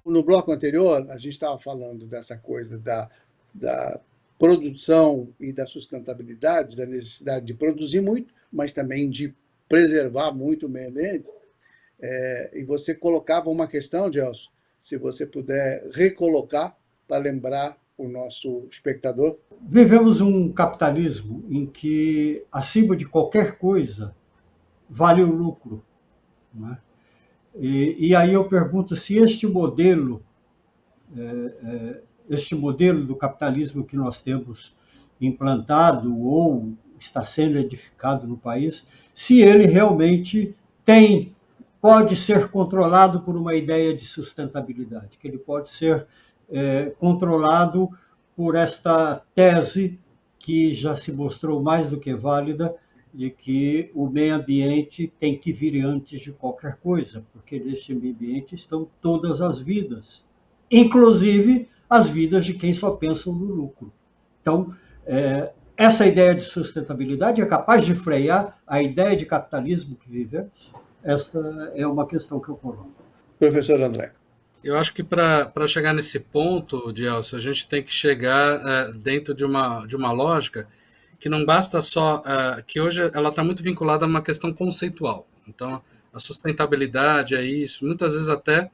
No bloco anterior, a gente estava falando dessa coisa da produção e da sustentabilidade, da necessidade de produzir muito, mas também de preservar muito o meio ambiente. E você colocava uma questão, Gelson, se você puder recolocar para lembrar o nosso espectador. Vivemos um capitalismo em que, acima de qualquer coisa, vale o lucro. Não é? E aí eu pergunto se este modelo do capitalismo que nós temos implantado ou está sendo edificado no país, se ele realmente pode ser controlado por uma ideia de sustentabilidade, que ele pode ser controlado por esta tese que já se mostrou mais do que válida, de que o meio ambiente tem que vir antes de qualquer coisa, porque neste meio ambiente estão todas as vidas, inclusive as vidas de quem só pensam no lucro. Então, essa ideia de sustentabilidade é capaz de frear a ideia de capitalismo que vivemos? Esta é uma questão que eu coloco. Professor André. Eu acho que para chegar nesse ponto, Dielso, a gente tem que chegar dentro de uma lógica que não basta só... que hoje ela está muito vinculada a uma questão conceitual. Então, a sustentabilidade é isso, muitas vezes até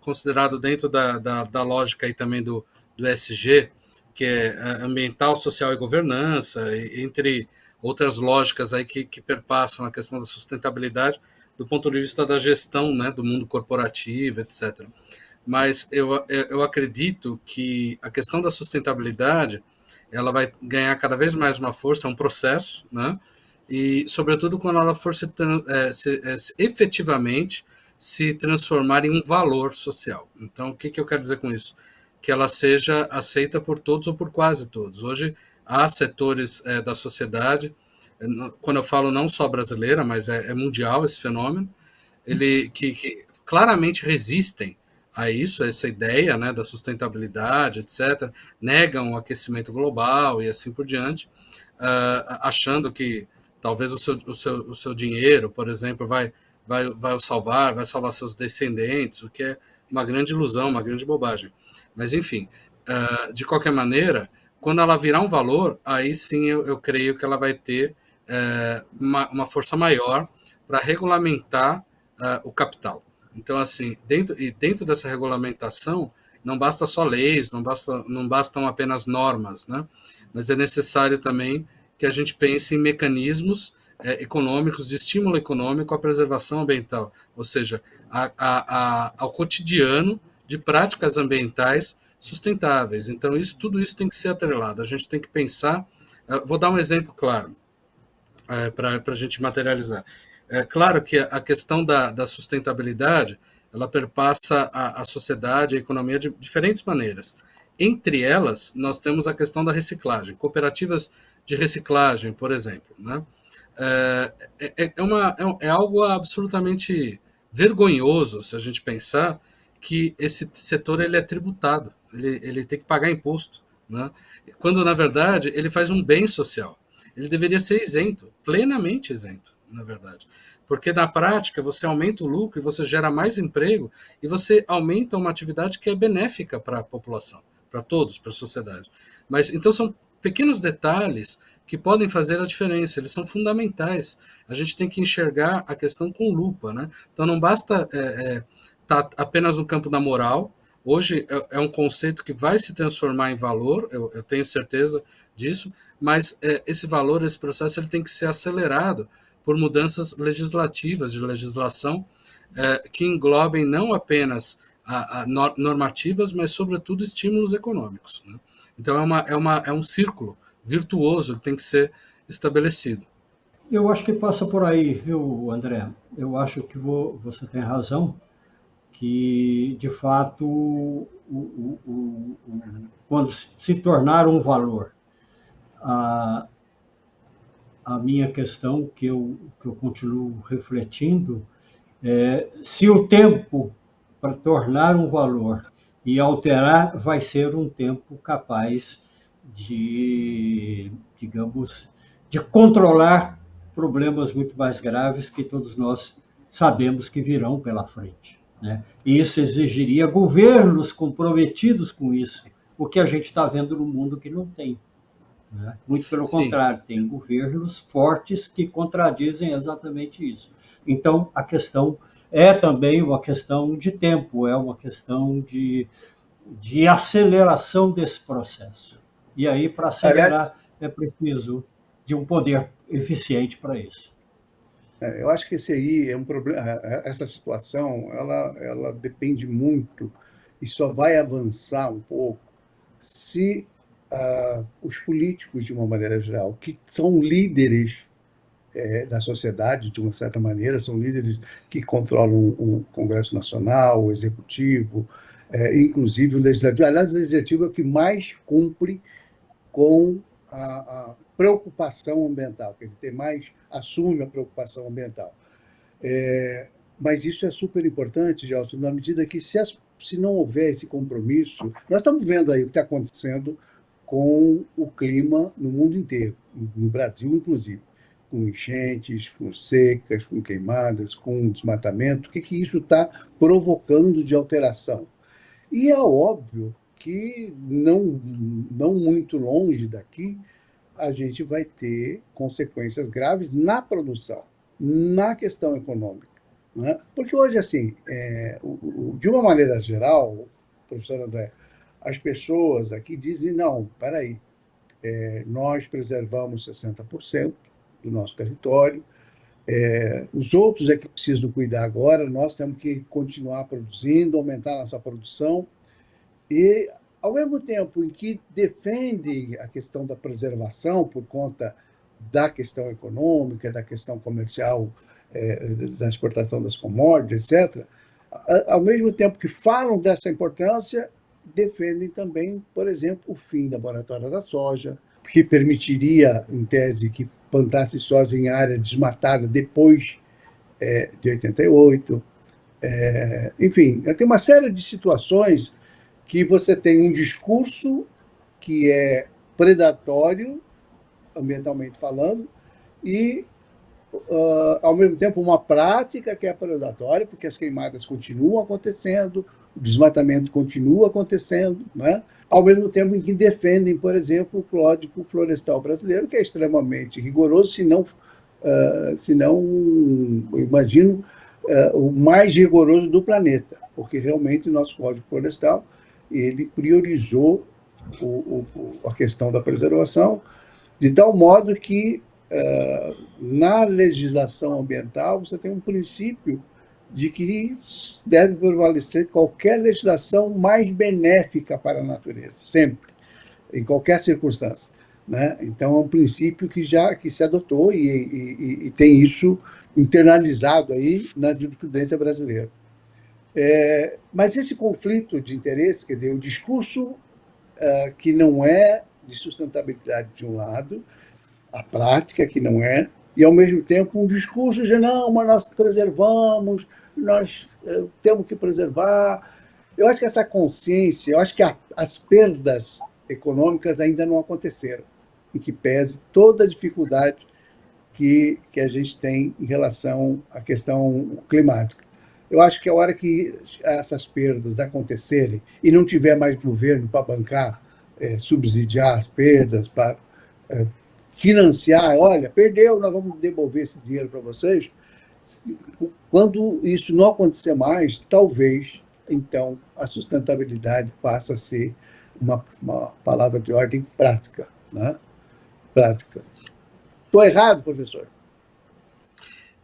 considerado dentro da lógica aí também do ESG, que é ambiental, social e governança, entre outras lógicas aí que perpassam a questão da sustentabilidade do ponto de vista da gestão, né, do mundo corporativo, etc. Mas eu acredito que a questão da sustentabilidade ela vai ganhar cada vez mais uma força, é um processo, né, e sobretudo quando ela for efetivamente se transformar em um valor social. Então, o que eu quero dizer com isso? Que ela seja aceita por todos ou por quase todos. Hoje, há setores da sociedade, quando eu falo não só brasileira, mas é mundial esse fenômeno, que claramente resistem a isso, a essa ideia, né, da sustentabilidade, etc., negam o aquecimento global e assim por diante, achando que talvez o seu dinheiro, por exemplo, vai salvar seus descendentes, o que é uma grande ilusão, uma grande bobagem. Mas, enfim, de qualquer maneira, quando ela virar um valor, aí sim eu creio que ela vai ter uma força maior para regulamentar o capital. Então, assim, dentro dessa regulamentação, não basta só leis, não bastam apenas normas, né? Mas é necessário também que a gente pense em mecanismos econômicos, de estímulo econômico à preservação ambiental, ou seja, ao cotidiano de práticas ambientais sustentáveis. Então, tudo isso tem que ser atrelado. A gente tem que pensar... vou dar um exemplo claro, para a gente materializar. É claro que a questão da sustentabilidade, ela perpassa a sociedade, a economia de diferentes maneiras. Entre elas, nós temos a questão da reciclagem. Cooperativas de reciclagem, por exemplo, né? É algo absolutamente vergonhoso, se a gente pensar que esse setor ele é tributado, ele tem que pagar imposto, né? Quando, na verdade, ele faz um bem social. Ele deveria ser isento, plenamente isento, na verdade. Porque, na prática, você aumenta o lucro e você gera mais emprego e você aumenta uma atividade que é benéfica para a população, para todos, para a sociedade. Mas, então, são pequenos detalhes que podem fazer a diferença, eles são fundamentais. A gente tem que enxergar a questão com lupa, né? Então, não basta estar apenas no campo da moral. Hoje é um conceito que vai se transformar em valor, eu tenho certeza disso, mas esse valor, esse processo, ele tem que ser acelerado por mudanças legislativas, de legislação, que englobem não apenas normativas, mas, sobretudo, estímulos econômicos, né? Então, é um círculo virtuoso que tem que ser estabelecido. Eu acho que passa por aí, viu, André? Eu acho que você tem razão, que, de fato, quando se tornar um valor, a minha questão, que eu continuo refletindo, se o tempo para tornar um valor e alterar vai ser um tempo capaz de, digamos, de controlar problemas muito mais graves que todos nós sabemos que virão pela frente. né? E isso exigiria governos comprometidos com isso, o que a gente está vendo no mundo que não tem. Né? Muito pelo Sim, contrário, tem governos fortes que contradizem exatamente isso. Então, a questão é também uma questão de tempo, é uma questão de aceleração desse processo. E aí, para Aliás, acelerar, é preciso de um poder eficiente para isso. eu acho que esse aí é um problema. Essa situação, ela depende muito e só vai avançar um pouco se os políticos, de uma maneira geral, que são líderes da sociedade, de uma certa maneira, são líderes que controlam o Congresso Nacional, o Executivo, inclusive o Legislativo. Aliás, o Legislativo é o que mais cumpre com a preocupação ambiental, quer dizer, tem mais, assume a preocupação ambiental. Mas isso é super importante, Gelson, na medida que se não houver esse compromisso, nós estamos vendo aí o que está acontecendo com o clima no mundo inteiro, no Brasil inclusive, com enchentes, com secas, com queimadas, com desmatamento, o que isso está provocando de alteração. E é óbvio que não muito longe daqui, a gente vai ter consequências graves na produção, na questão econômica. Né? Porque hoje, assim, de uma maneira geral, professor André, as pessoas aqui dizem, não, peraí, nós preservamos 60% do nosso território, os outros é que precisam cuidar agora, nós temos que continuar produzindo, aumentar a nossa produção, e, ao mesmo tempo em que defendem a questão da preservação por conta da questão econômica, da questão comercial, da exportação das commodities, etc., ao mesmo tempo que falam dessa importância, defendem também, por exemplo, o fim da moratória da soja, que permitiria, em tese, que plantasse soja em área desmatada depois de 88. Enfim, tem uma série de situações que você tem um discurso que é predatório, ambientalmente falando, e, ao mesmo tempo, uma prática que é predatória, porque as queimadas continuam acontecendo, o desmatamento continua acontecendo, né? Ao mesmo tempo em que defendem, por exemplo, o Código Florestal Brasileiro, que é extremamente rigoroso, se não imagino, o mais rigoroso do planeta, porque realmente o nosso Código Florestal ele priorizou a questão da preservação, de tal modo que, na legislação ambiental, você tem um princípio de que deve prevalecer qualquer legislação mais benéfica para a natureza, sempre, em qualquer circunstância. Né? Então, é um princípio que se adotou e tem isso internalizado aí na jurisprudência brasileira. Mas esse conflito de interesse, quer dizer, o discurso que não é de sustentabilidade de um lado, a prática que não é, e ao mesmo tempo um discurso de não, mas nós preservamos, nós temos que preservar. Eu acho que essa consciência, eu acho que as perdas econômicas ainda não aconteceram, em que pese toda a dificuldade que a gente tem em relação à questão climática. Eu acho que a hora que essas perdas acontecerem e não tiver mais governo para bancar, subsidiar as perdas, para financiar, olha, perdeu, nós vamos devolver esse dinheiro para vocês. Quando isso não acontecer mais, talvez, então, a sustentabilidade passe a ser uma palavra de ordem prática. Né? Prática. Estou errado, professor?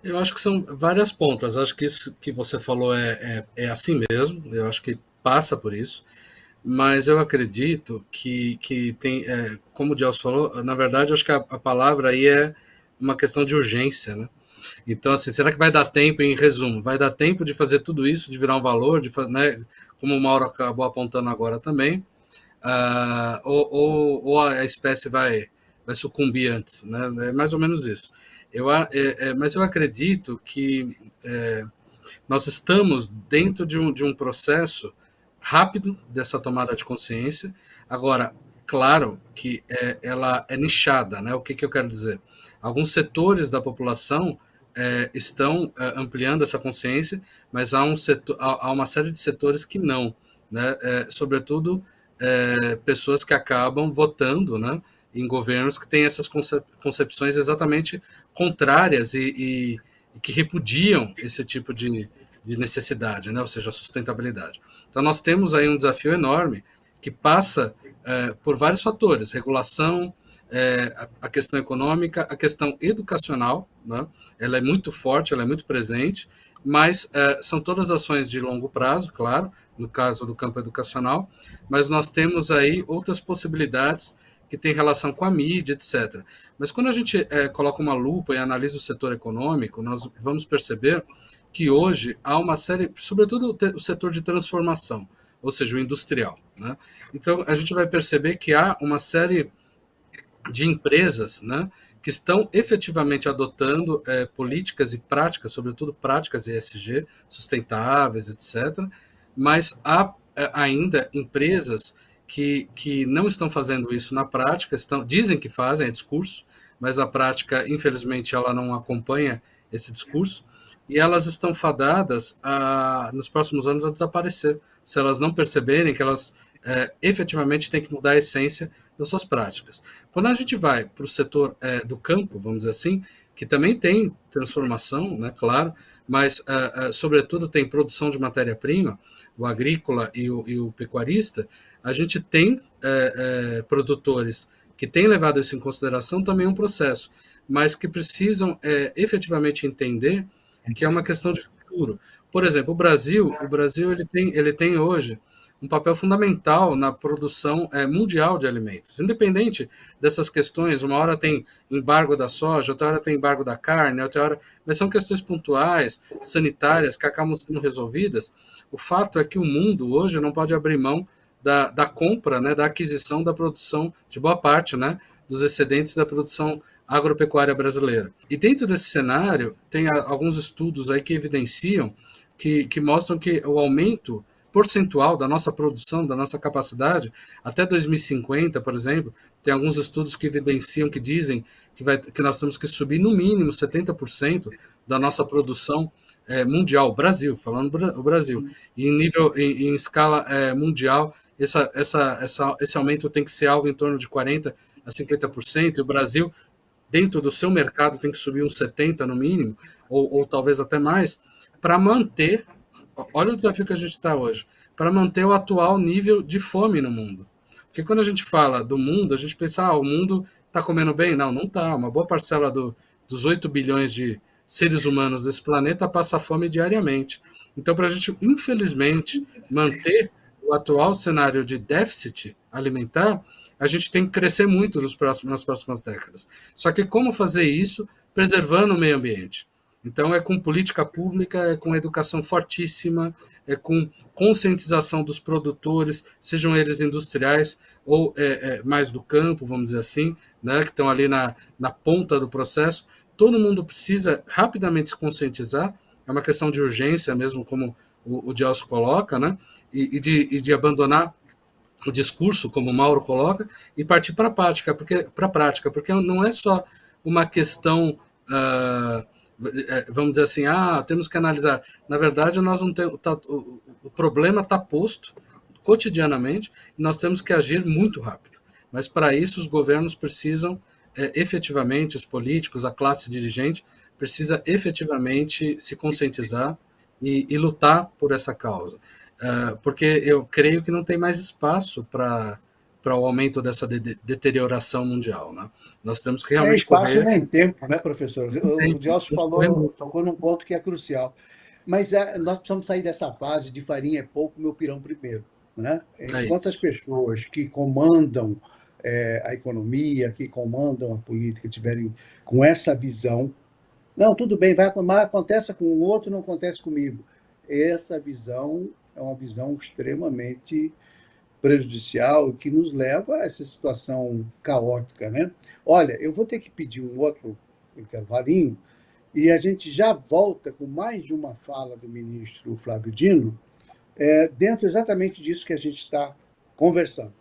eu acho que são várias pontas. Acho que isso que você falou é assim mesmo. Eu acho que passa por isso. Mas eu acredito que tem, como o Gelson falou, na verdade, acho que a palavra aí é uma questão de urgência, né? Então, assim, será que vai dar tempo, em resumo, vai dar tempo de fazer tudo isso, de virar um valor, né, como o Mauro acabou apontando agora também, ou a espécie vai sucumbir antes, né? É mais ou menos isso. Mas eu acredito que nós estamos dentro de um processo rápido dessa tomada de consciência. Agora, claro que ela é nichada, né? O que eu quero dizer? Alguns setores da população estão ampliando essa consciência, mas há uma série de setores que não, né? Sobretudo pessoas que acabam votando, né, em governos que têm essas concepções exatamente contrárias e que repudiam esse tipo de necessidade, né, ou seja, a sustentabilidade. Então nós temos aí um desafio enorme que passa por vários fatores: regulação, a questão econômica, a questão educacional, né? Ela é muito forte, ela é muito presente, mas são todas ações de longo prazo, claro, no caso do campo educacional, mas nós temos aí outras possibilidades que têm relação com a mídia, etc. Mas quando a gente coloca uma lupa e analisa o setor econômico, nós vamos perceber que hoje há uma série, sobretudo o setor de transformação, ou seja, o industrial, né? Então a gente vai perceber que há uma série de empresas, né, que estão efetivamente adotando políticas e práticas, sobretudo práticas ESG, sustentáveis, etc., mas há ainda empresas que não estão fazendo isso na prática, dizem que fazem, é discurso, mas a prática, infelizmente, ela não acompanha esse discurso, e elas estão fadadas, nos próximos anos, a desaparecer, se elas não perceberem que elas efetivamente têm que mudar a essência das suas práticas. Quando a gente vai para o setor do campo, vamos dizer assim, que também tem transformação, né, claro, mas sobretudo tem produção de matéria-prima, o agrícola e o pecuarista, a gente tem produtores que têm levado isso em consideração, também um processo, mas que precisam efetivamente entender que é uma questão de futuro. Por exemplo, o Brasil ele tem hoje um papel fundamental na produção mundial de alimentos. Independente dessas questões, uma hora tem embargo da soja, outra hora tem embargo da carne, outra hora... mas são questões pontuais, sanitárias, que acabam sendo resolvidas. O fato é que o mundo hoje não pode abrir mão da compra, né, da aquisição, da produção de boa parte, né, dos excedentes da produção agropecuária brasileira. E dentro desse cenário, tem alguns estudos aí que evidenciam, que mostram que o aumento percentual da nossa produção, da nossa capacidade, até 2050, por exemplo, tem alguns estudos que evidenciam, que dizem que nós temos que subir no mínimo 70% da nossa produção mundial, Brasil, falando o Brasil, e em escala mundial, esse aumento tem que ser algo em torno de 40% a 50%, e o Brasil, dentro do seu mercado, tem que subir uns 70% no mínimo, ou talvez até mais, para manter... Olha o desafio que a gente está hoje, para manter o atual nível de fome no mundo. Porque quando a gente fala do mundo, a gente pensa, o mundo está comendo bem? Não, não está. Uma boa parcela dos 8 bilhões de seres humanos desse planeta passa fome diariamente. Então, para a gente, infelizmente, manter o atual cenário de déficit alimentar, a gente tem que crescer muito nas próximas décadas. Só que como fazer isso preservando o meio ambiente? Então, é com política pública, é com educação fortíssima, é com conscientização dos produtores, sejam eles industriais ou mais do campo, vamos dizer assim, né, que estão ali na ponta do processo. Todo mundo precisa rapidamente se conscientizar, é uma questão de urgência mesmo, como o Gelson coloca, né, e de abandonar o discurso, como o Mauro coloca, e partir para a prática, porque não é só uma questão... vamos dizer assim, temos que analisar. Na verdade, nós não temos, o problema está posto cotidianamente e nós temos que agir muito rápido. Mas para isso os governos precisam efetivamente, os políticos, a classe dirigente precisa efetivamente se conscientizar e lutar por essa causa. Porque eu creio que não tem mais espaço para o aumento dessa deterioração mundial, né? Nós temos que realmente espaço nem tempo, né, professor? O Gelson tocou num ponto que é crucial. Mas nós precisamos sair dessa fase de farinha é pouco, meu pirão primeiro, né? Enquanto as pessoas que comandam a economia, que comandam a política, tiverem com essa visão, não, tudo bem, mas acontece com o outro, não acontece comigo. Essa visão é uma visão extremamente prejudicial que nos leva a essa situação caótica, né? Olha, eu vou ter que pedir um outro intervalinho e a gente já volta com mais de uma fala do ministro Flávio Dino, dentro exatamente disso que a gente está conversando.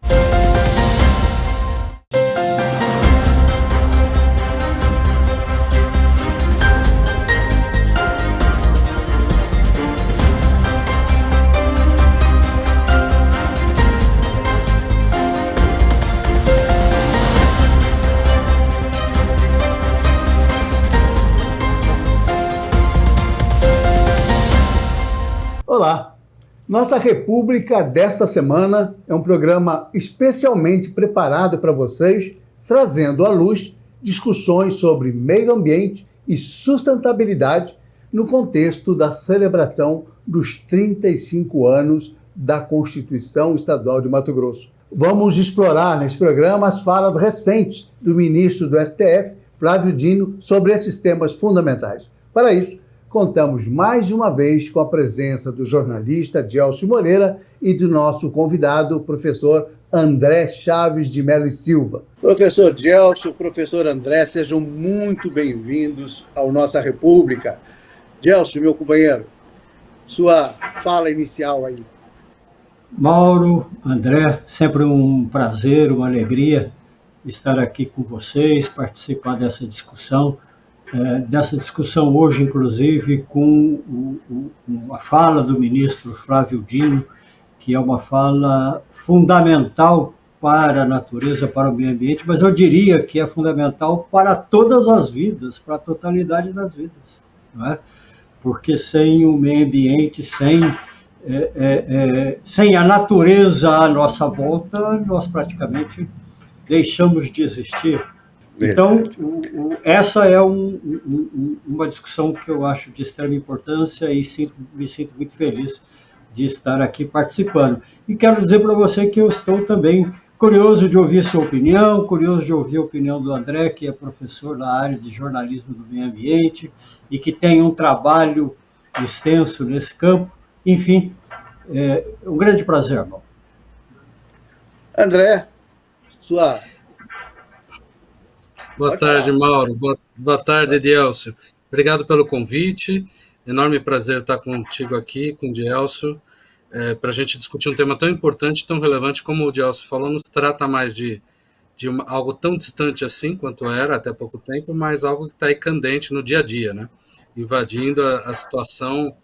Olá! Nossa República desta semana é um programa especialmente preparado para vocês, trazendo à luz discussões sobre meio ambiente e sustentabilidade no contexto da celebração dos 35 anos da Constituição Estadual de Mato Grosso. Vamos explorar nesse programa as falas recentes do ministro do STF, Flávio Dino, sobre esses temas fundamentais. Para isso, contamos mais uma vez com a presença do jornalista Gelcio Moreira e do nosso convidado, o professor André Chaves de Melo e Silva. Professor Gelcio, professor André, sejam muito bem-vindos ao Nossa República. Gelcio, meu companheiro, sua fala inicial aí. Mauro, André, sempre um prazer, uma alegria estar aqui com vocês, participar dessa discussão. Dessa discussão hoje, inclusive, com a fala do ministro Flávio Dino, que é uma fala fundamental para a natureza, para o meio ambiente, mas eu diria que é fundamental para todas as vidas, para a totalidade das vidas, não é? Porque sem o meio ambiente, sem a natureza à nossa volta, nós praticamente deixamos de existir. Então, essa é uma discussão que eu acho de extrema importância e me sinto muito feliz de estar aqui participando. E quero dizer para você que eu estou também curioso de ouvir sua opinião, curioso de ouvir a opinião do André, que é professor da área de jornalismo do meio ambiente e que tem um trabalho extenso nesse campo. Enfim, é um grande prazer, irmão. André, sua... Boa tarde, Mauro. Boa tarde, Gelcio. Obrigado pelo convite. Enorme prazer estar contigo aqui, com o Gelcio, para a gente discutir um tema tão importante, tão relevante, como o Gelcio falou, não se trata mais de algo tão distante assim, quanto era até pouco tempo, mas algo que está aí candente no dia a dia, né? Invadindo a situação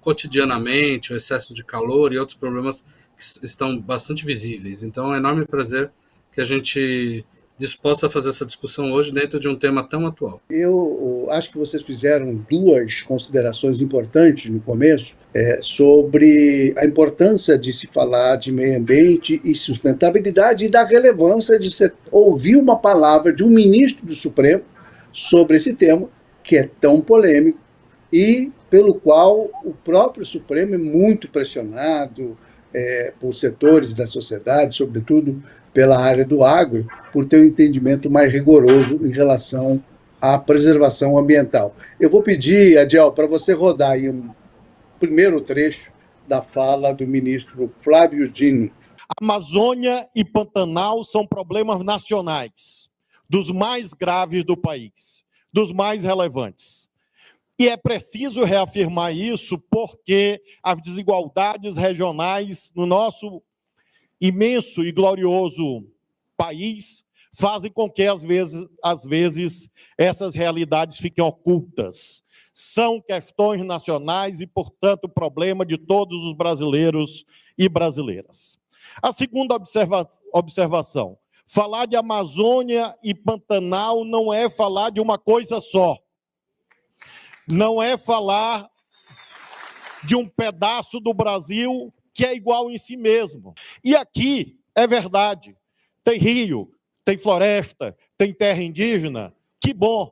cotidianamente, o excesso de calor e outros problemas que estão bastante visíveis. Então, é um enorme prazer que a gente disposta a fazer essa discussão hoje dentro de um tema tão atual. Eu acho que vocês fizeram duas considerações importantes no começo sobre a importância de se falar de meio ambiente e sustentabilidade e da relevância de se ouvir uma palavra de um ministro do Supremo sobre esse tema, que é tão polêmico e pelo qual o próprio Supremo é muito pressionado por setores da sociedade, sobretudo pela área do agro, por ter um entendimento mais rigoroso em relação à preservação ambiental. Eu vou pedir, Adiel, para você rodar aí um primeiro trecho da fala do ministro Flávio Dino. Amazônia e Pantanal são problemas nacionais, dos mais graves do país, dos mais relevantes. E é preciso reafirmar isso porque as desigualdades regionais no nosso imenso e glorioso país fazem com que, às vezes, essas realidades fiquem ocultas. São questões nacionais e, portanto, problema de todos os brasileiros e brasileiras. A segunda observação, falar de Amazônia e Pantanal não é falar de uma coisa só. Não é falar de um pedaço do Brasil que é igual em si mesmo. E aqui, é verdade, tem rio, tem floresta, tem terra indígena, que bom.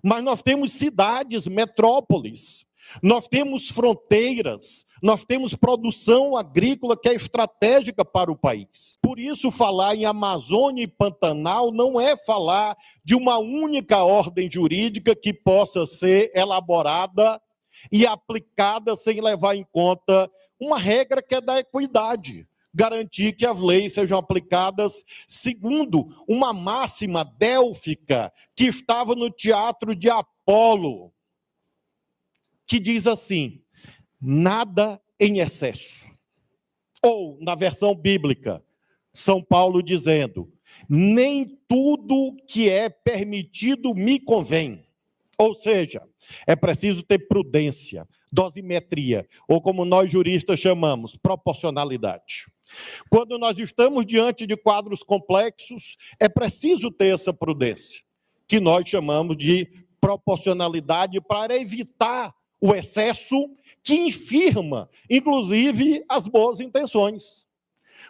Mas nós temos cidades, metrópoles, nós temos fronteiras, nós temos produção agrícola que é estratégica para o país. Por isso, falar em Amazônia e Pantanal não é falar de uma única ordem jurídica que possa ser elaborada e aplicada sem levar em conta uma regra que é da equidade, garantir que as leis sejam aplicadas segundo uma máxima délfica que estava no teatro de Apolo, que diz assim: nada em excesso. Ou, na versão bíblica, São Paulo dizendo: nem tudo que é permitido me convém. Ou seja, é preciso ter prudência, dosimetria, ou como nós juristas chamamos, proporcionalidade. Quando nós estamos diante de quadros complexos, é preciso ter essa prudência, que nós chamamos de proporcionalidade, para evitar o excesso que infirma, inclusive, as boas intenções.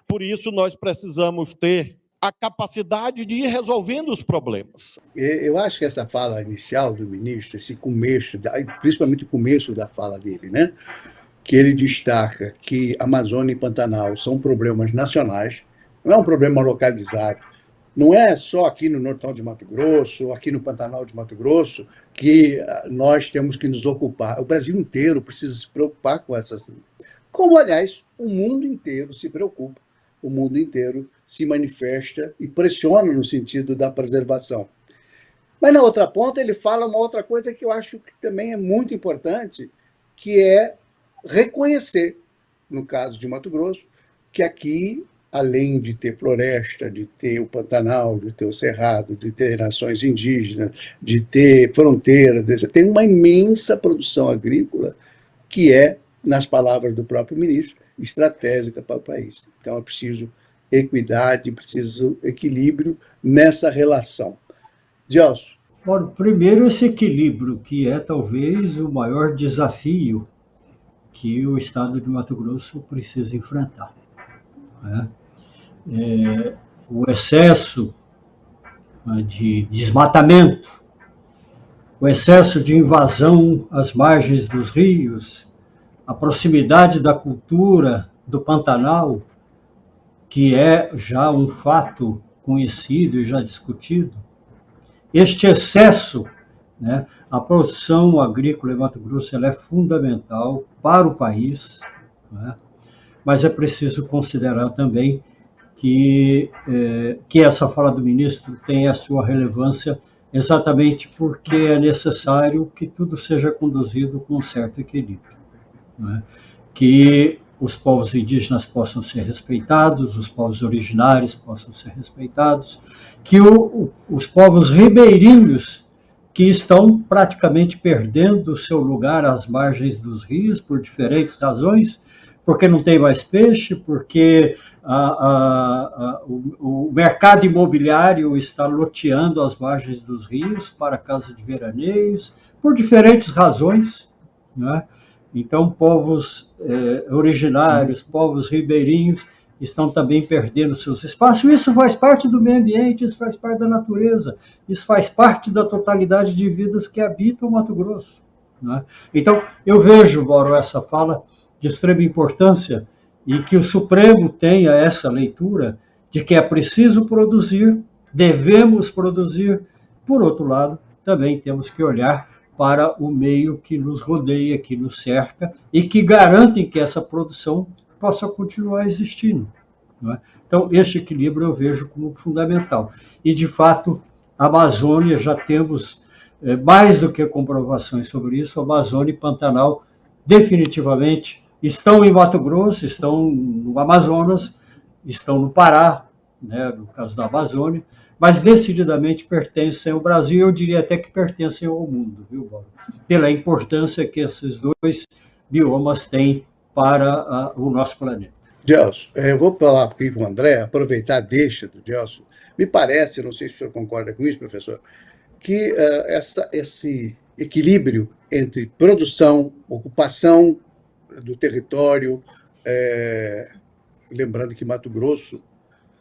Por isso, nós precisamos ter a capacidade de ir resolvendo os problemas. Eu acho que essa fala inicial do ministro, esse começo, principalmente o começo da fala dele, né, que ele destaca que Amazônia e Pantanal são problemas nacionais, não é um problema localizado, não é só aqui no Nortão de Mato Grosso, ou aqui no Pantanal de Mato Grosso, que nós temos que nos ocupar. O Brasil inteiro precisa se preocupar com essas... Como, aliás, o mundo inteiro se preocupa. O mundo inteiro se manifesta e pressiona no sentido da preservação. Mas, na outra ponta, ele fala uma outra coisa que eu acho que também é muito importante, que é reconhecer, no caso de Mato Grosso, que aqui, além de ter floresta, de ter o Pantanal, de ter o Cerrado, de ter nações indígenas, de ter fronteiras, tem uma imensa produção agrícola que é, nas palavras do próprio ministro, estratégica para o país. Então é preciso equidade, preciso equilíbrio nessa relação. Gelson. Bom, primeiro esse equilíbrio, que é talvez o maior desafio que o estado de Mato Grosso precisa enfrentar, né? O excesso de desmatamento, o excesso de invasão às margens dos rios, a proximidade da cultura do Pantanal, que é já um fato conhecido e já discutido, este excesso, né, a produção agrícola em Mato Grosso ela é fundamental para o país, né, mas é preciso considerar também que essa fala do ministro tem a sua relevância exatamente porque é necessário que tudo seja conduzido com um certo equilíbrio, né? Que os povos indígenas possam ser respeitados, os povos originários possam ser respeitados, que os povos ribeirinhos, que estão praticamente perdendo o seu lugar às margens dos rios por diferentes razões, porque não tem mais peixe, porque o mercado imobiliário está loteando as margens dos rios para casa de veraneios, por diferentes razões, né? Então, povos originários, povos ribeirinhos, estão também perdendo seus espaços. Isso faz parte do meio ambiente, isso faz parte da natureza, isso faz parte da totalidade de vidas que habitam o Mato Grosso, né? Então, eu vejo, Mauro, essa fala de extrema importância e que o Supremo tenha essa leitura de que é preciso produzir, devemos produzir. Por outro lado, também temos que olhar para o meio que nos rodeia, que nos cerca e que garantem que essa produção possa continuar existindo, não é? Então, este equilíbrio eu vejo como fundamental. E, de fato, a Amazônia, já temos mais do que comprovações sobre isso, a Amazônia e Pantanal definitivamente estão em Mato Grosso, estão no Amazonas, estão no Pará, né, no caso da Amazônia, mas decididamente pertencem ao Brasil, eu diria até que pertencem ao mundo, viu, Paulo? Pela importância que esses dois biomas têm para o nosso planeta. Gelson, eu vou falar aqui com o André, aproveitar a deixa do Gelson. Me parece, não sei se o senhor concorda com isso, professor, que esse equilíbrio entre produção, ocupação do território, lembrando que Mato Grosso,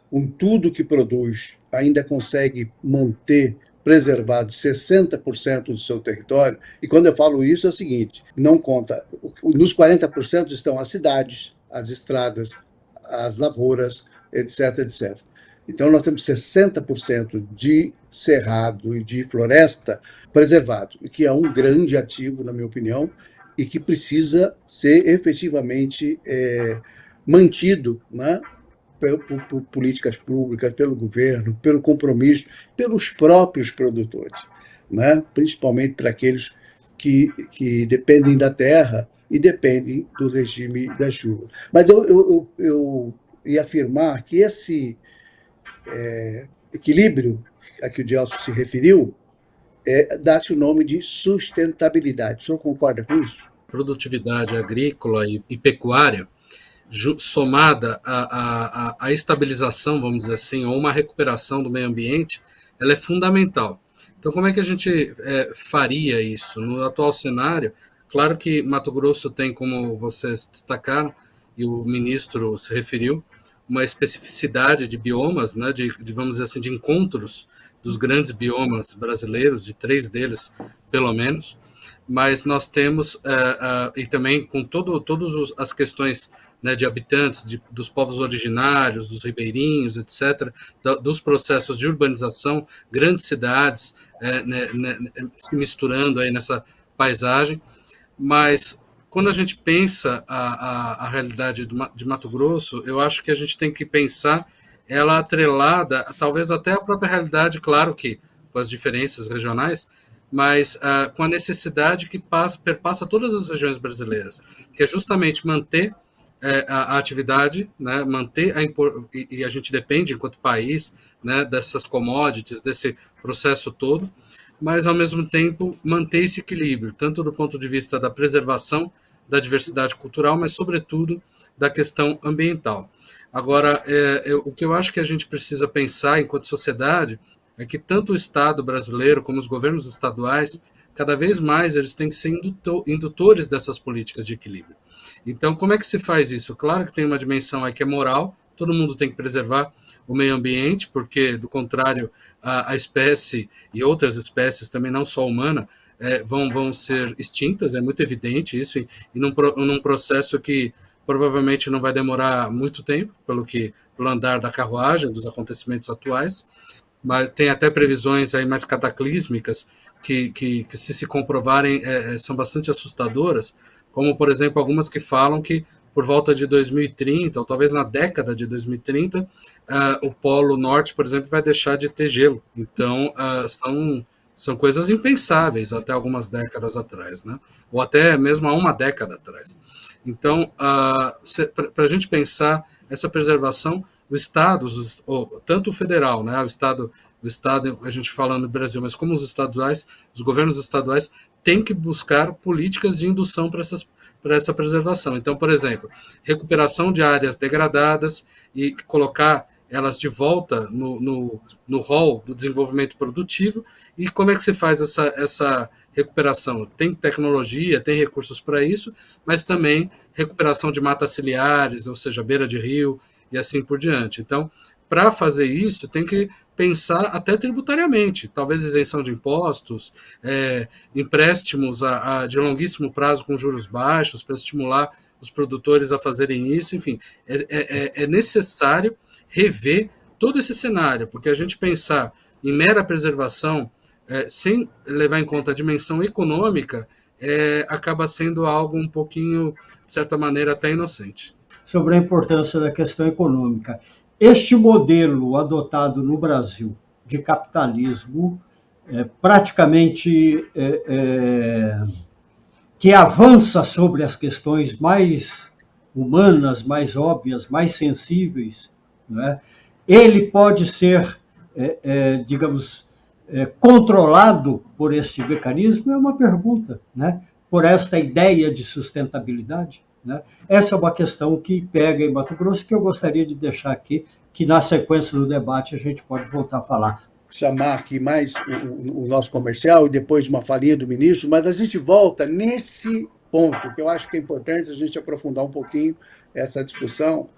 com tudo que produz, ainda consegue manter preservado 60% do seu território. E quando eu falo isso é o seguinte, não conta, nos 40% estão as cidades, as estradas, as lavouras, etc, etc. Então nós temos 60% de cerrado e de floresta preservado, o que é um grande ativo, na minha opinião, e que precisa ser efetivamente mantido, né, por políticas públicas, pelo governo, pelo compromisso, pelos próprios produtores, né, principalmente para aqueles que dependem da terra e dependem do regime da chuva. Mas eu ia afirmar que esse equilíbrio a que o Gelson se referiu dá-se o nome de sustentabilidade. O senhor concorda com isso? Produtividade agrícola e pecuária, somada à estabilização, vamos dizer assim, ou uma recuperação do meio ambiente, ela é fundamental. Então, como é que a gente faria isso? No atual cenário, Claro que Mato Grosso tem, como vocês destacaram, e o ministro se referiu, uma especificidade de biomas, né, vamos dizer assim, de encontros dos grandes biomas brasileiros, de 3 deles, pelo menos, mas nós temos, e também com todas as questões, né, de habitantes, dos povos originários, dos ribeirinhos, etc., dos processos de urbanização, grandes cidades se misturando aí nessa paisagem, mas quando a gente pensa a realidade de Mato Grosso, eu acho que a gente tem que pensar ela atrelada, talvez até a própria realidade, claro que com as diferenças regionais, mas com a necessidade que perpassa todas as regiões brasileiras, que é justamente manter a atividade, né, manter e a gente depende, enquanto país, né, dessas commodities, desse processo todo, mas, ao mesmo tempo, manter esse equilíbrio, tanto do ponto de vista da preservação da diversidade cultural, mas, sobretudo, da questão ambiental. Agora, o que eu acho que a gente precisa pensar, enquanto sociedade, é que tanto o Estado brasileiro como os governos estaduais, cada vez mais, eles têm que ser indutores dessas políticas de equilíbrio. Então, como é que se faz isso? Claro que tem uma dimensão aí que é moral, todo mundo tem que preservar o meio ambiente, porque, do contrário, a espécie e outras espécies, também não só humana, vão ser extintas, é muito evidente isso, e num processo que provavelmente não vai demorar muito tempo, pelo andar da carruagem, dos acontecimentos atuais, mas tem até previsões aí mais cataclísmicas que se comprovarem, são bastante assustadoras, como, por exemplo, algumas que falam que por volta de 2030, ou talvez na década de 2030, o Polo Norte, por exemplo, vai deixar de ter gelo. Então, são coisas impensáveis até algumas décadas atrás, né? Ou até mesmo há uma década atrás. Então, para a gente pensar essa preservação, o Estado, tanto o federal, né, o Estado, a gente fala no Brasil, mas como os estaduais, os governos estaduais têm que buscar políticas de indução para essa preservação. Então, por exemplo, recuperação de áreas degradadas e colocar elas de volta no rol do desenvolvimento produtivo. E como é que se faz essa recuperação? Tem tecnologia, tem recursos para isso, mas também recuperação de matas ciliares, ou seja, beira de rio e assim por diante. Então, para fazer isso, tem que pensar até tributariamente, talvez isenção de impostos, empréstimos de longuíssimo prazo com juros baixos para estimular os produtores a fazerem isso, enfim, é necessário rever todo esse cenário, porque a gente pensar em mera preservação sem levar em conta a dimensão econômica acaba sendo algo um pouquinho, de certa maneira, até inocente. Sobre a importância da questão econômica. Este modelo adotado no Brasil de capitalismo praticamente que avança sobre as questões mais humanas, mais óbvias, mais sensíveis, né? Ele pode ser, digamos, controlado por este mecanismo? É uma pergunta, né? Por esta ideia de sustentabilidade. Né? Essa é uma questão que pega em Mato Grosso, que eu gostaria de deixar aqui, que na sequência do debate a gente pode voltar a falar. Chamar aqui mais o nosso comercial e depois uma falinha do ministro, mas a gente volta nesse ponto, que eu acho que é importante a gente aprofundar um pouquinho essa discussão,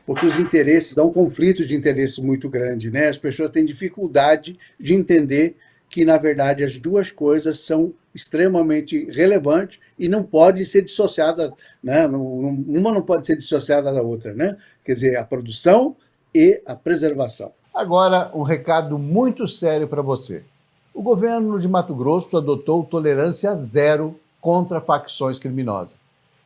porque os interesses, há um conflito de interesses muito grande, né? As pessoas têm dificuldade de entender que, na verdade, as duas coisas são extremamente relevantes e não pode ser dissociada, né? Uma não pode ser dissociada da outra, né? Quer dizer, a produção e a preservação. Agora, um recado muito sério para você. O governo de Mato Grosso adotou tolerância zero contra facções criminosas.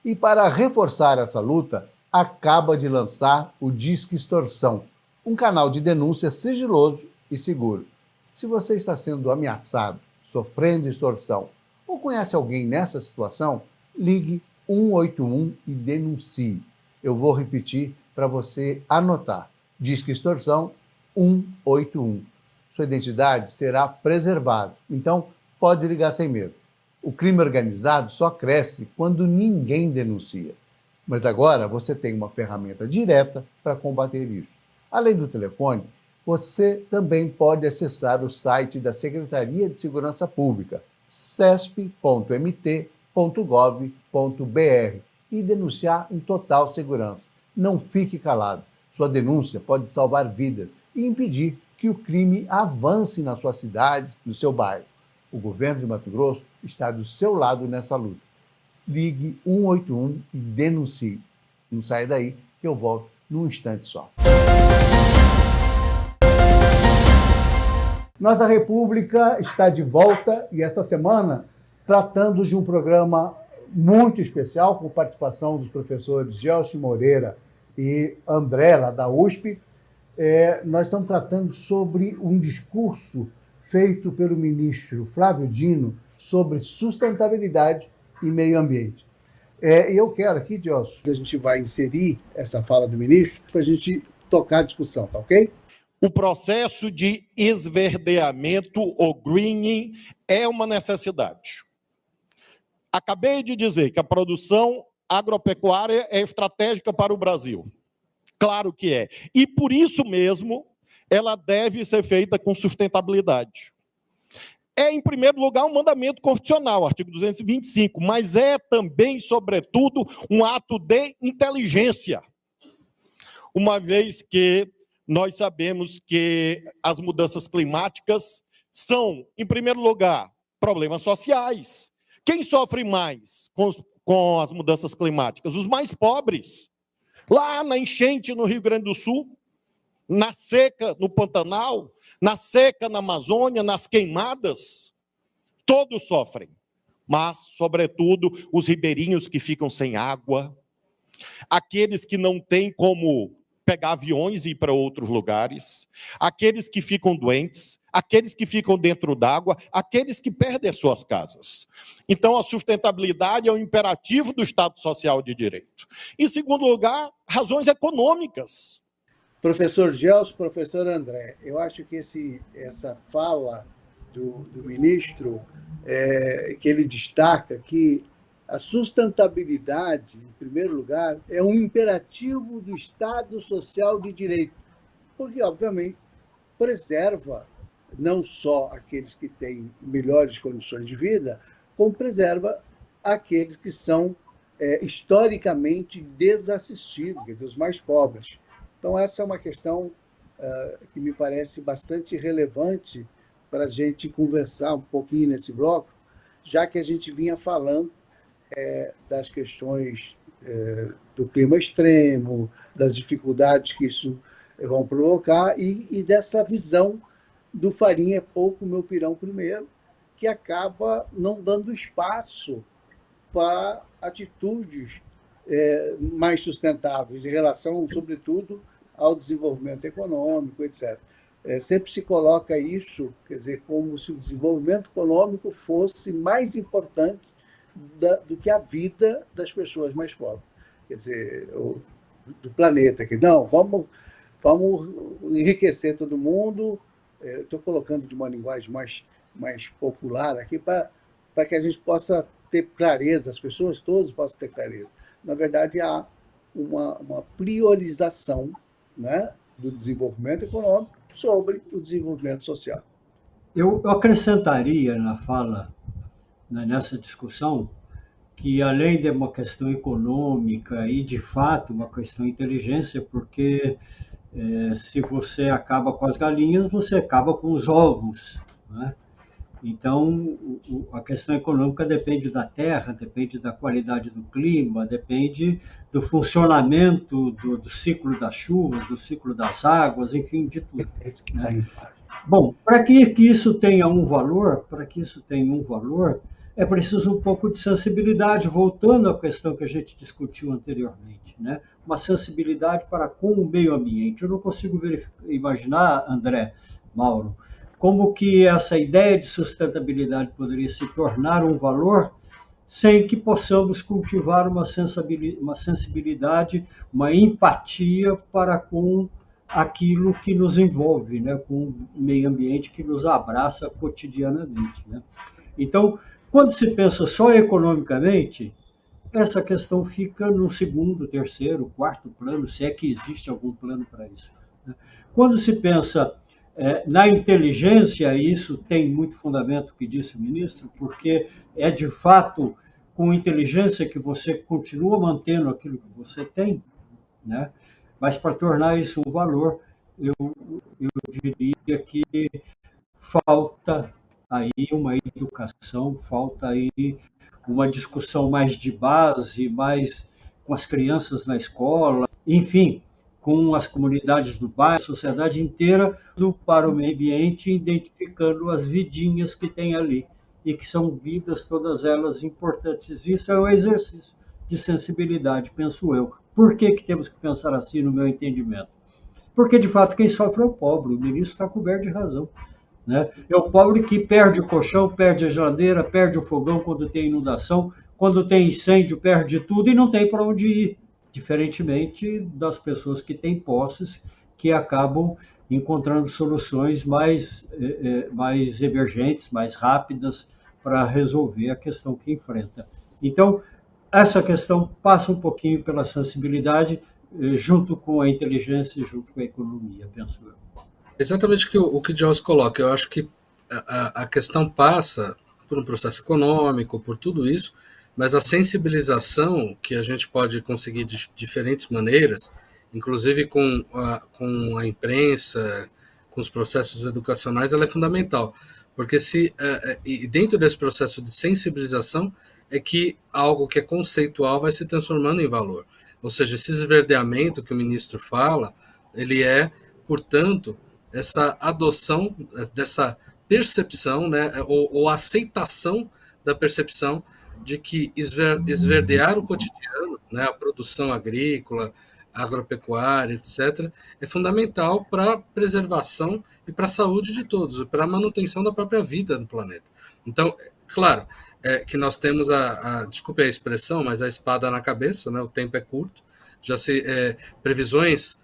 E para reforçar essa luta, acaba de lançar o Disque Extorsão, um canal de denúncia sigiloso e seguro. Se você está sendo ameaçado, sofrendo extorsão ou conhece alguém nessa situação, ligue 181 e denuncie. Eu vou repetir para você anotar. Disque Extorsão 181. Sua identidade será preservada. Então, pode ligar sem medo. O crime organizado só cresce quando ninguém denuncia. Mas agora você tem uma ferramenta direta para combater isso. Além do telefone, você também pode acessar o site da Secretaria de Segurança Pública, cesp.mt.gov.br, e denunciar em total segurança. Não fique calado. Sua denúncia pode salvar vidas e impedir que o crime avance na sua cidade, no seu bairro. O governo de Mato Grosso está do seu lado nessa luta. Ligue 181 e denuncie. Não saia daí, que eu volto num instante só. Nossa República está de volta e essa semana tratando de um programa muito especial com participação dos professores Gelson Moreira e André, lá da USP. Nós estamos tratando sobre um discurso feito pelo ministro Flávio Dino sobre sustentabilidade e meio ambiente. Eu quero aqui, Gelson, A gente vai inserir essa fala do ministro para a gente tocar a discussão, tá ok? O processo de esverdeamento ou greening é uma necessidade. Acabei de dizer que a produção agropecuária é estratégica para o Brasil. Claro que é. E, por isso mesmo, ela deve ser feita com sustentabilidade. É, em primeiro lugar, um mandamento constitucional, artigo 225, mas é também, sobretudo, um ato de inteligência. Uma vez que nós sabemos que as mudanças climáticas são, em primeiro lugar, problemas sociais. Quem sofre mais com as mudanças climáticas? Os mais pobres. Lá na enchente no Rio Grande do Sul, na seca no Pantanal, na seca na Amazônia, nas queimadas, todos sofrem. Mas, sobretudo, os ribeirinhos que ficam sem água, aqueles que não têm como pegar aviões e ir para outros lugares, aqueles que ficam doentes, aqueles que ficam dentro d'água, aqueles que perdem as suas casas. Então, a sustentabilidade é um imperativo do Estado Social de Direito. Em segundo lugar, razões econômicas. Professor Gelson, professor André, eu acho que essa fala do ministro, que ele destaca que a sustentabilidade, em primeiro lugar, é um imperativo do Estado Social de Direito, porque, obviamente, preserva não só aqueles que têm melhores condições de vida, como preserva aqueles que são historicamente desassistidos, quer dizer, os mais pobres. Então, essa é uma questão que me parece bastante relevante para a gente conversar um pouquinho nesse bloco, já que a gente vinha falando das questões do clima extremo, das dificuldades que isso vão provocar e dessa visão do farinha é pouco, meu pirão primeiro, que acaba não dando espaço para atitudes mais sustentáveis em relação, sobretudo, ao desenvolvimento econômico, etc. Sempre se coloca isso, quer dizer, como se o desenvolvimento econômico fosse mais importante do que a vida das pessoas mais pobres, quer dizer, do planeta. Que não, vamos enriquecer todo mundo. Estou colocando de uma linguagem mais popular aqui para que a gente possa ter clareza, as pessoas todas possam ter clareza. Na verdade, há uma priorização, né, do desenvolvimento econômico sobre o desenvolvimento social. Eu acrescentaria na fala, nessa discussão, que além de uma questão econômica e, de fato, uma questão de inteligência, porque se você acaba com as galinhas, você acaba com os ovos, né? Então, a questão econômica depende da terra, depende da qualidade do clima, depende do funcionamento do ciclo das chuvas, do ciclo das águas, enfim, de tudo, né? Bom, para que isso tenha um valor, é preciso um pouco de sensibilidade, voltando à questão que a gente discutiu anteriormente, né? Uma sensibilidade para com o meio ambiente. Eu não consigo imaginar, André, Mauro, como que essa ideia de sustentabilidade poderia se tornar um valor sem que possamos cultivar uma sensibilidade, uma empatia para com aquilo que nos envolve, né? Com o meio ambiente que nos abraça cotidianamente, né? Então, quando se pensa só economicamente, essa questão fica no segundo, terceiro, quarto plano, se é que existe algum plano para isso, né? Quando se pensa na inteligência, e isso tem muito fundamento que disse o ministro, porque é de fato com inteligência que você continua mantendo aquilo que você tem, né? Mas para tornar isso um valor, eu diria que falta aí uma educação, falta aí uma discussão mais de base, mais com as crianças na escola, enfim, com as comunidades do bairro, a sociedade inteira para o meio ambiente, identificando as vidinhas que tem ali e que são vidas, todas elas importantes. Isso é um exercício de sensibilidade, penso eu. Por que temos que pensar assim, no meu entendimento? Porque, de fato, quem sofre é o pobre. O ministro está coberto de razão. Né? É o pobre que perde o colchão, perde a geladeira, perde o fogão quando tem inundação, quando tem incêndio, perde tudo e não tem para onde ir. Diferentemente das pessoas que têm posses, que acabam encontrando soluções mais emergentes, mais rápidas para resolver a questão que enfrenta. Então, essa questão passa um pouquinho pela sensibilidade, junto com a inteligência e junto com a economia, penso eu. Exatamente o que o Jaws coloca. Eu acho que a questão passa por um processo econômico, por tudo isso, mas a sensibilização que a gente pode conseguir de diferentes maneiras, inclusive com a imprensa, com os processos educacionais, ela é fundamental. Porque e dentro desse processo de sensibilização é que algo que é conceitual vai se transformando em valor. Ou seja, esse esverdeamento que o ministro fala, ele é, portanto, essa adoção dessa percepção, né, ou aceitação da percepção de que esverdear o cotidiano, né, a produção agrícola, agropecuária, etc., é fundamental para a preservação e para a saúde de todos, e para a manutenção da própria vida no planeta. Então, claro, que nós temos desculpe a expressão, mas a espada na cabeça, né, o tempo é curto, já se previsões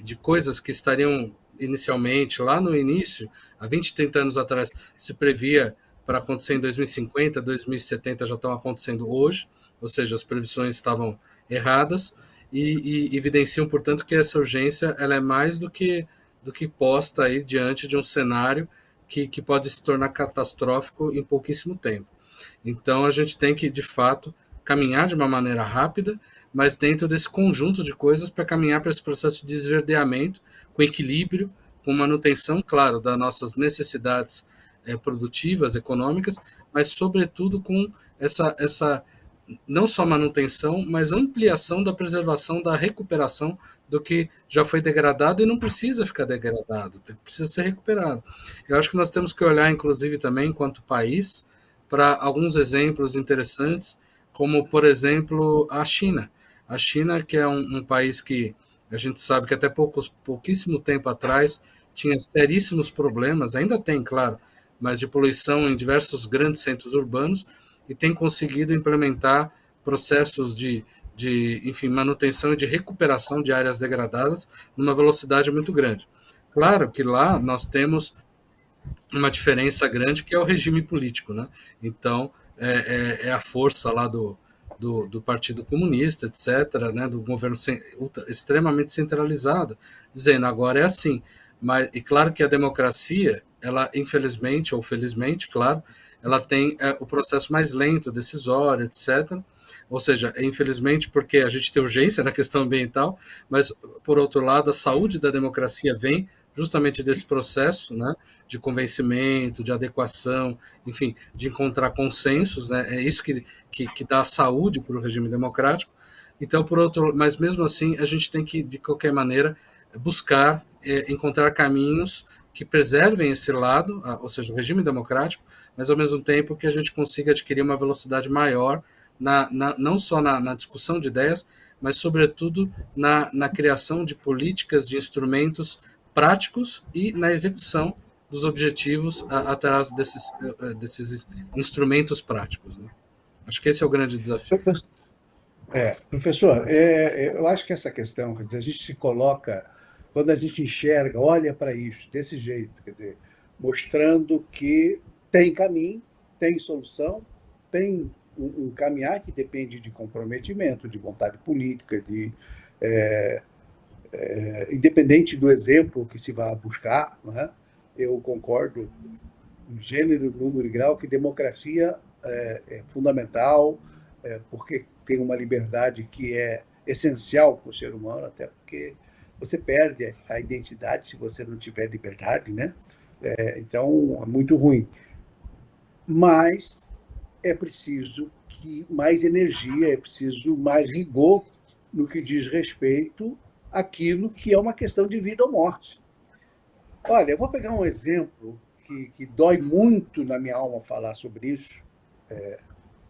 de coisas que estariam inicialmente, lá no início, há 20, 30 anos atrás, se previa para acontecer em 2050, 2070 já estão acontecendo hoje, ou seja, as previsões estavam erradas, e evidenciam, portanto, que essa urgência ela é mais do que posta aí diante de um cenário que pode se tornar catastrófico em pouquíssimo tempo. Então, a gente tem que, de fato, caminhar de uma maneira rápida, mas dentro desse conjunto de coisas para caminhar para esse processo de esverdeamento, com equilíbrio, com manutenção, claro, das nossas necessidades produtivas, econômicas, mas, sobretudo, com essa não só manutenção, mas ampliação da preservação, da recuperação do que já foi degradado e não precisa ficar degradado, precisa ser recuperado. Eu acho que nós temos que olhar, inclusive, também, enquanto país, para alguns exemplos interessantes, como, por exemplo, a China. A China, que é um país que a gente sabe que até pouquíssimo tempo atrás tinha seríssimos problemas, ainda tem, claro, mas de poluição em diversos grandes centros urbanos, e tem conseguido implementar processos enfim, manutenção e de recuperação de áreas degradadas numa velocidade muito grande. Claro que lá nós temos uma diferença grande, que é o regime político, né? Então, é a força lá do Partido Comunista, etc., né, do governo extremamente centralizado, dizendo agora é assim. E claro que a democracia, ela infelizmente ou felizmente, claro, ela tem o processo mais lento, decisório, etc. Ou seja, infelizmente porque a gente tem urgência na questão ambiental, mas, por outro lado, a saúde da democracia vem justamente desse processo, né, de convencimento, de adequação, enfim, de encontrar consensos, né, é isso que dá saúde para o regime democrático. Então, mas mesmo assim, a gente tem que, de qualquer maneira, buscar encontrar caminhos que preservem esse lado, ou seja, o regime democrático, mas ao mesmo tempo que a gente consiga adquirir uma velocidade maior, não só na discussão de ideias, mas sobretudo na criação de políticas, de instrumentos práticos e na execução dos objetivos atrás desses instrumentos práticos, né? Acho que esse é o grande desafio. Professor, eu acho que essa questão, quer dizer, a gente se coloca, quando a gente enxerga, olha para isso desse jeito, quer dizer, mostrando que tem caminho, tem solução, tem um caminhar que depende de comprometimento, de vontade política, independente do exemplo que se vá buscar, né? Eu concordo, em gênero, número e grau, que democracia é fundamental, porque tem uma liberdade que é essencial para o ser humano, até porque você perde a identidade se você não tiver liberdade, né? Então, é muito ruim. Mas é preciso mais energia, é preciso mais rigor no que diz respeito àquilo que é uma questão de vida ou morte. Olha, eu vou pegar um exemplo que dói muito na minha alma falar sobre isso,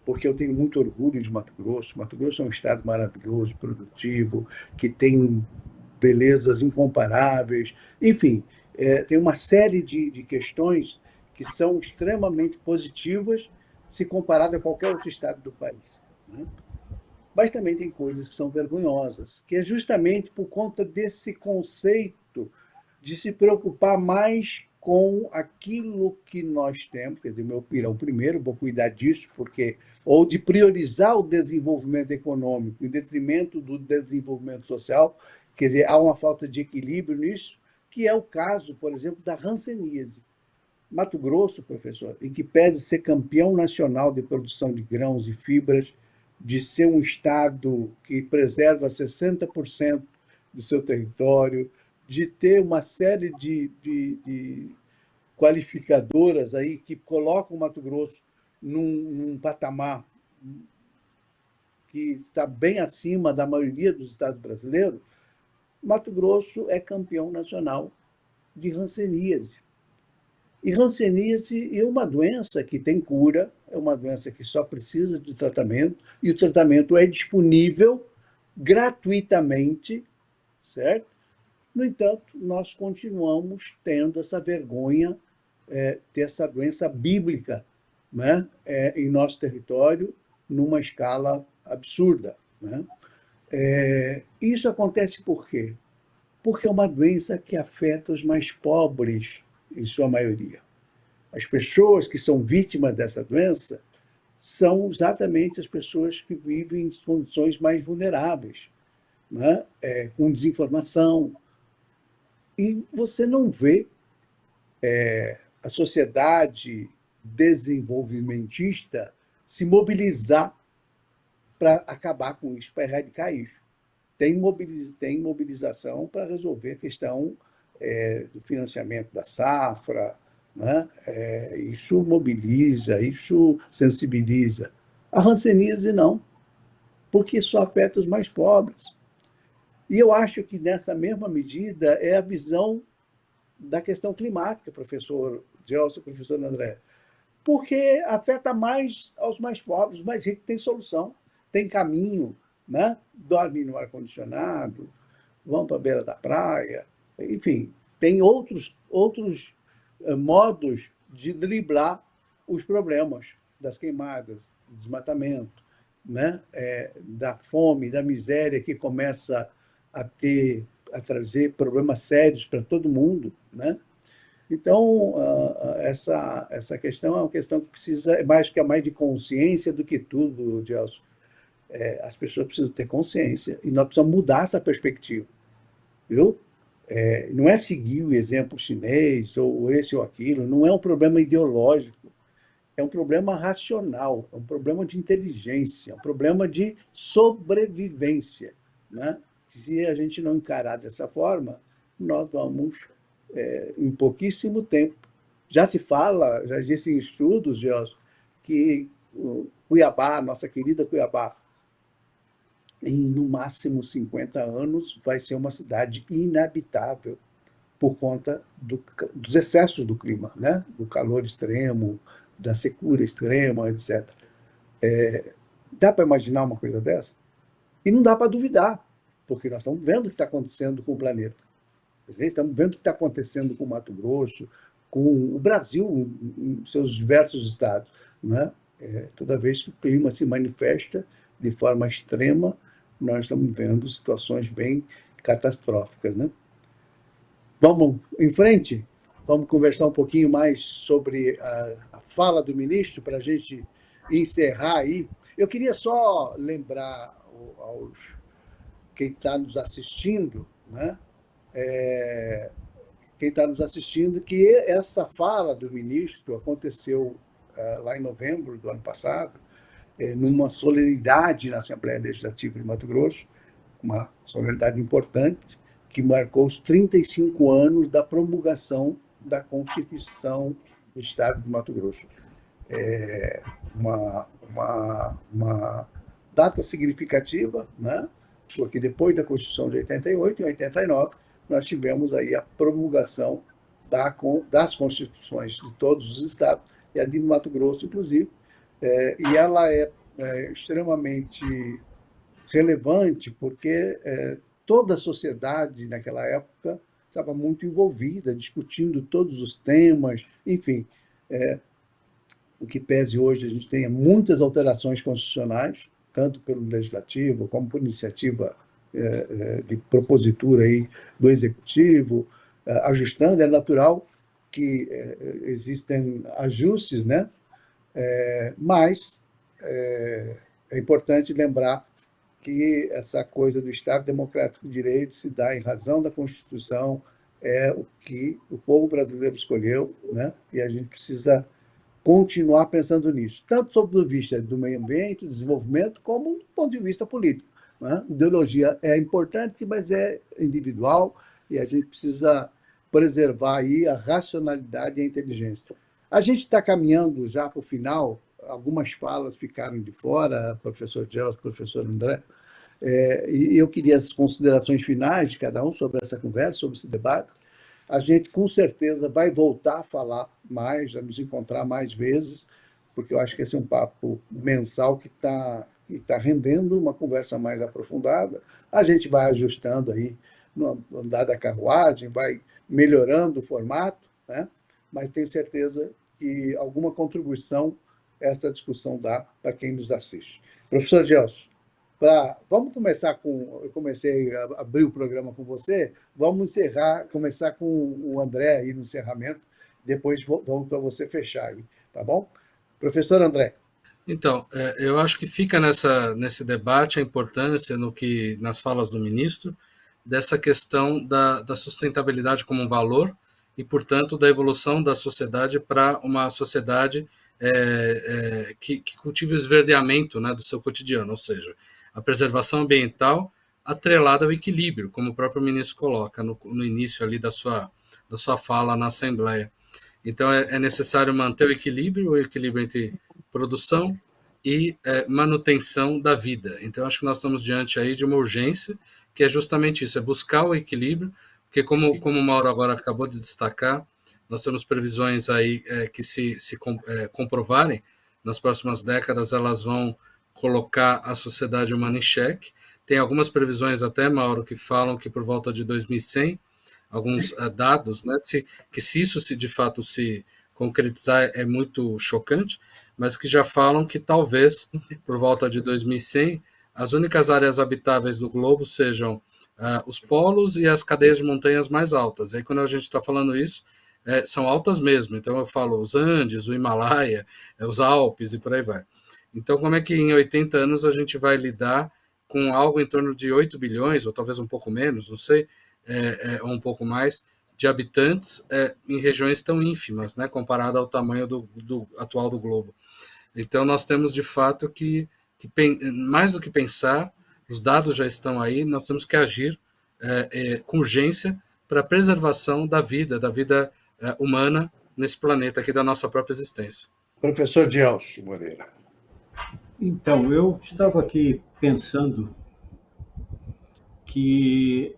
porque eu tenho muito orgulho de Mato Grosso. Mato Grosso é um estado maravilhoso, produtivo, que tem belezas incomparáveis. Enfim, tem uma série de questões que são extremamente positivas se comparado a qualquer outro estado do país, né? Mas também tem coisas que são vergonhosas, que é justamente por conta desse conceito de se preocupar mais com aquilo que nós temos, quer dizer, meu pirão primeiro, vou cuidar disso, porque ou de priorizar o desenvolvimento econômico em detrimento do desenvolvimento social, quer dizer, há uma falta de equilíbrio nisso, que é o caso, por exemplo, da hanseníase. Mato Grosso, professor, em que pese ser campeão nacional de produção de grãos e fibras, de ser um estado que preserva 60% do seu território, de ter uma série de qualificadoras aí que colocam o Mato Grosso num patamar que está bem acima da maioria dos estados brasileiros. Mato Grosso é campeão nacional de hanseníase. E hanseníase é uma doença que tem cura, é uma doença que só precisa de tratamento, e o tratamento é disponível gratuitamente, certo? No entanto, nós continuamos tendo essa vergonha, ter essa doença bíblica, né, em nosso território, numa escala absurda, né? Isso acontece por quê? Porque é uma doença que afeta os mais pobres, em sua maioria. As pessoas que são vítimas dessa doença são exatamente as pessoas que vivem em condições mais vulneráveis, né? Com desinformação. E você não vê a sociedade desenvolvimentista se mobilizar para acabar com isso, para erradicar isso. Tem mobilização para resolver a questão do financiamento da safra, né? Isso mobiliza, isso sensibiliza. A hanseníase não, porque só afeta os mais pobres. E eu acho que, nessa mesma medida, é a visão da questão climática, professor Gelson, professor André, porque afeta mais aos mais pobres, os mais ricos têm solução, tem caminho, né? Dormem no ar-condicionado, vão para a beira da praia, enfim, tem outros modos de driblar os problemas das queimadas, do desmatamento, né? Da fome, da miséria que começa a trazer problemas sérios para todo mundo, né? Então, essa questão é uma questão que precisa, que é mais de consciência do que tudo, Gelson. As pessoas precisam ter consciência e nós precisamos mudar essa perspectiva, viu? Não é seguir o exemplo chinês ou esse ou aquilo, não é um problema ideológico, é um problema racional, é um problema de inteligência, é um problema de sobrevivência, né? Se a gente não encarar dessa forma, nós vamos, em pouquíssimo tempo, já se fala, já disse em estudos, Gelson, que Cuiabá, nossa querida Cuiabá, em no máximo 50 anos, vai ser uma cidade inabitável por conta dos excessos do clima, né? Do calor extremo, da secura extrema, etc. Dá para imaginar uma coisa dessa? E não dá para duvidar, porque nós estamos vendo o que está acontecendo com o planeta. Estamos vendo o que está acontecendo com o Mato Grosso, com o Brasil, em seus diversos estados, né? Toda vez que o clima se manifesta de forma extrema, nós estamos vendo situações bem catastróficas, né? Vamos em frente? Vamos conversar um pouquinho mais sobre a fala do ministro para a gente encerrar aí. Eu queria só lembrar aos quem está nos assistindo, né? Quem está nos assistindo, que essa fala do ministro aconteceu lá em novembro do ano passado, numa solenidade na Assembleia Legislativa de Mato Grosso, uma solenidade importante, que marcou os 35 anos da promulgação da Constituição do Estado de Mato Grosso. Uma data significativa, né? Porque depois da Constituição de 88, em 89, nós tivemos aí a promulgação das Constituições de todos os estados, e a de Mato Grosso, inclusive, e ela é extremamente relevante porque toda a sociedade naquela época estava muito envolvida, discutindo todos os temas, enfim, o que pese hoje a gente tenha muitas alterações constitucionais, tanto pelo Legislativo como por iniciativa de propositura aí do Executivo, ajustando, é natural que existem ajustes, né? Mas é importante lembrar que essa coisa do Estado Democrático de Direito se dá em razão da Constituição, é o que o povo brasileiro escolheu, né? E a gente precisa continuar pensando nisso, tanto sob o ponto de vista do meio ambiente, do desenvolvimento, como do ponto de vista político, né? Ideologia é importante, mas é individual, e a gente precisa preservar aí a racionalidade e a inteligência. A gente está caminhando já para o final, algumas falas ficaram de fora, professor Gelson, professor André, e eu queria as considerações finais de cada um sobre essa conversa, sobre esse debate. A gente, com certeza, vai voltar a falar mais, a nos encontrar mais vezes, porque eu acho que esse é um papo mensal que está rendendo uma conversa mais aprofundada. A gente vai ajustando aí no andar da carruagem, vai melhorando o formato, né? Mas tenho certeza que alguma contribuição essa discussão dá para quem nos assiste. Professor Gelson, vamos começar com... Eu comecei a abrir o programa com você, vamos começar com o André aí no encerramento, depois vamos para você fechar aí, tá bom? Professor André. Então, eu acho que fica nesse debate a importância nas falas do ministro, dessa questão da sustentabilidade como um valor e, portanto, da evolução da sociedade para uma sociedade que cultive o esverdeamento, né, do seu cotidiano, ou seja, a preservação ambiental atrelada ao equilíbrio, como o próprio ministro coloca no início ali da sua fala na Assembleia. Então, é necessário manter o equilíbrio entre produção e manutenção da vida. Então, acho que nós estamos diante aí de uma urgência, que é justamente isso, é buscar o equilíbrio, porque como o Mauro agora acabou de destacar, nós temos previsões aí que se comprovarem, nas próximas décadas elas vão colocar a sociedade humana em xeque. Tem algumas previsões até, Mauro, que falam que por volta de 2100, alguns dados, né, que se isso de fato se concretizar é muito chocante, mas que já falam que talvez por volta de 2100 as únicas áreas habitáveis do globo sejam os polos e as cadeias de montanhas mais altas. E aí, quando a gente está falando isso, são altas mesmo. Então, eu falo os Andes, o Himalaia, os Alpes e por aí vai. Então, como é que em 80 anos a gente vai lidar com algo em torno de 8 bilhões, ou talvez um pouco menos, não sei, ou um pouco mais, de habitantes em regiões tão ínfimas, né, comparado ao tamanho atual do globo. Então, nós temos, de fato, que mais do que pensar, os dados já estão aí, nós temos que agir com urgência para a preservação da vida humana nesse planeta aqui, da nossa própria existência. Professor Gelson Moreira. Então, eu estava aqui pensando que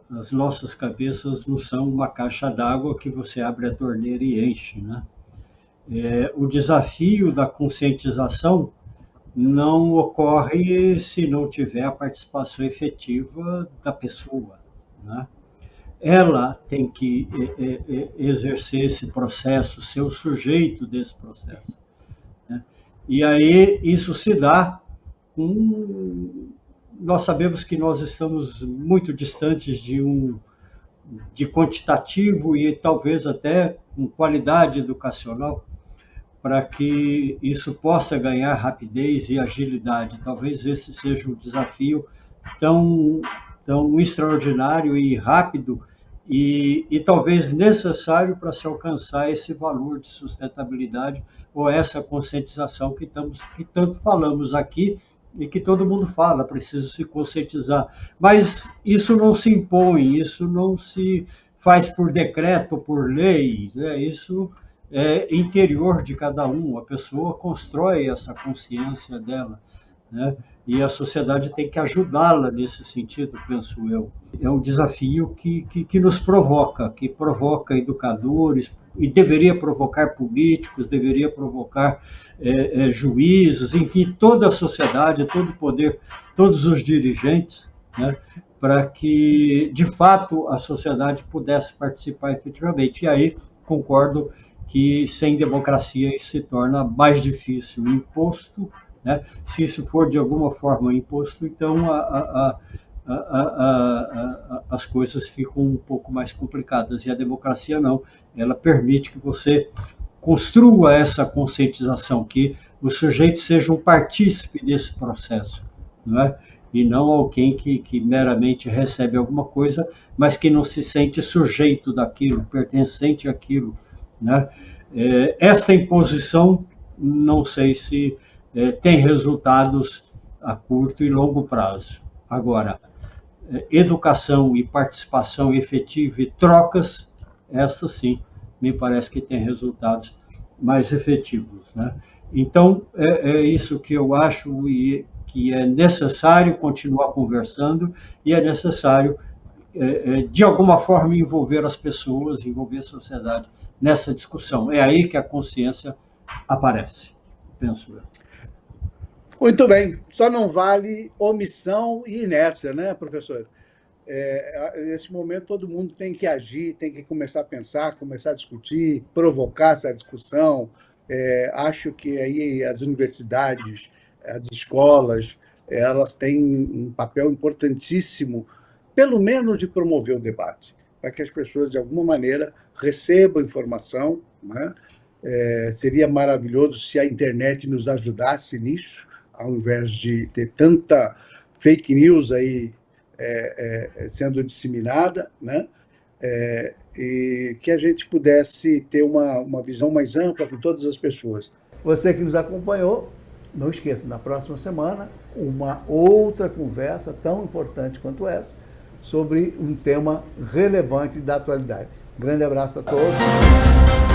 as nossas cabeças não são uma caixa d'água que você abre a torneira e enche, né? O desafio da conscientização não ocorre se não tiver a participação efetiva da pessoa, né? Ela tem que exercer esse processo, ser o sujeito desse processo, né? E aí isso se dá nós sabemos que nós estamos muito distantes de quantitativo e talvez até com qualidade educacional para que isso possa ganhar rapidez e agilidade. Talvez esse seja um desafio tão extraordinário e rápido e talvez necessário para se alcançar esse valor de sustentabilidade ou essa conscientização que tanto falamos aqui e que todo mundo fala, preciso se conscientizar. Mas isso não se impõe, isso não se faz por decreto ou por lei, né? Isso é interior de cada um, a pessoa constrói essa consciência dela, né? E a sociedade tem que ajudá-la nesse sentido, penso eu. É um desafio que nos provoca, que provoca educadores, e deveria provocar políticos, deveria provocar juízes, enfim, toda a sociedade, todo o poder, todos os dirigentes, né, para que, de fato, a sociedade pudesse participar efetivamente. E aí, concordo que sem democracia isso se torna mais difícil. O imposto, né, se isso for de alguma forma imposto, então as coisas ficam um pouco mais complicadas. E a democracia não, ela permite que você construa essa conscientização, que o sujeito seja um partícipe desse processo, não é? E não alguém que meramente recebe alguma coisa, mas que não se sente sujeito daquilo, pertencente àquilo, né? Esta imposição, não sei se tem resultados a curto e longo prazo. Agora, educação e participação efetiva e trocas, essa sim, me parece que tem resultados mais efetivos, né? Então, é isso que eu acho, e que é necessário continuar conversando, e é necessário, de alguma forma, envolver as pessoas, envolver a sociedade nessa discussão. É aí que a consciência aparece, penso eu. Muito bem, só não vale omissão e inércia, né, professor? Nesse momento, todo mundo tem que agir, tem que começar a pensar, começar a discutir, provocar essa discussão. Acho que aí as universidades, as escolas, elas têm um papel importantíssimo, pelo menos de promover o debate, para que as pessoas, de alguma maneira, recebam informação, né? Seria maravilhoso se a internet nos ajudasse nisso, ao invés de ter tanta fake news aí sendo disseminada, né? E que a gente pudesse ter uma visão mais ampla com todas as pessoas. Você que nos acompanhou, não esqueça, na próxima semana, uma outra conversa tão importante quanto essa, sobre um tema relevante da atualidade. Grande abraço a todos.